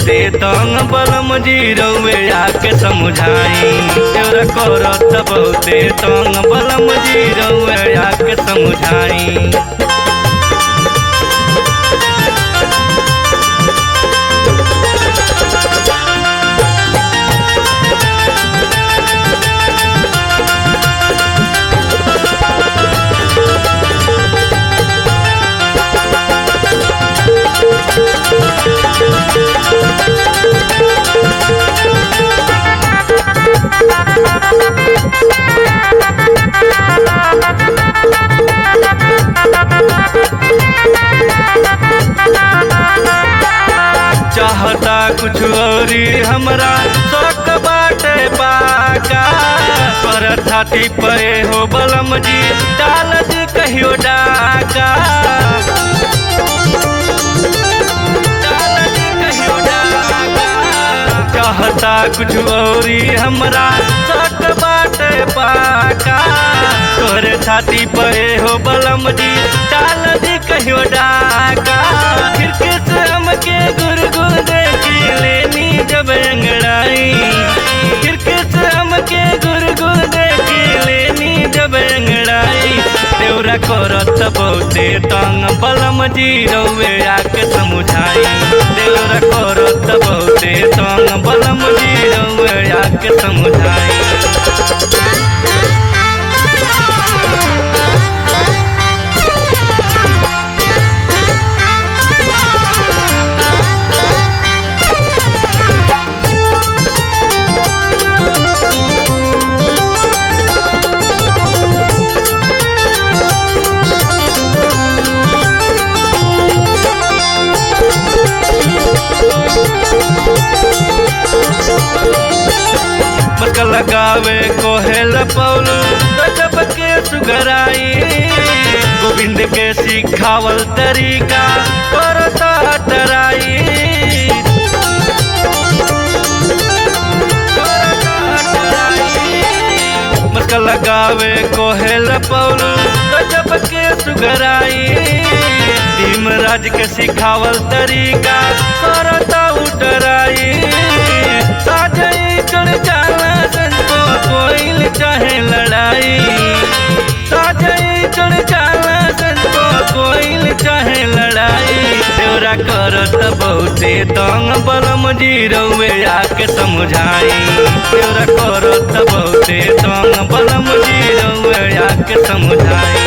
बहुते तंग बलम जी रउए आके समझाई। देवरा करत बहुते तंग बलम जी रउए आके समझाई। चाहता कुछ औरी हमरा शौक बाटे पाका। पर छाती पे हो बलम जी डाल दी कहियो डाका। डाल दी कहियो डाका। चाहता कुछ औरी हमरा शौक बाटे पाका। तोरे छाती पे हो बलम जी डाल दी कहियो डाका। खिड़की से हमके गुरगुर देखी लेनी जब अंगड़ाई। खिड़की से हमके गुरगुर देखी लेनी जब अंगड़ाई। देवरा करत बहुते तंग बलम जी रउए आके समझाई। देवरा करत बहुते तंग बलम जी रउए आके समझाई। मस्का लगावे कोहेल पौलू गजब के सुगराई। गोविंद के सिखावल तरीका करता तराई। मस्का लगावे कोहेल पौलू गजब के सुगराई। भीमराज के सिखावल तरीका करता उतराई। साजई चढ़ जाला संतो कोइल चाहे लड़ाई। साजई चढ़ जाला संतो कोइल चाहे लड़ाई। देवरा करत बहुते तंग बलम जी रउए आके समझाई। देवरा करत बहुते तंग बलम जी रउए आके समझाई।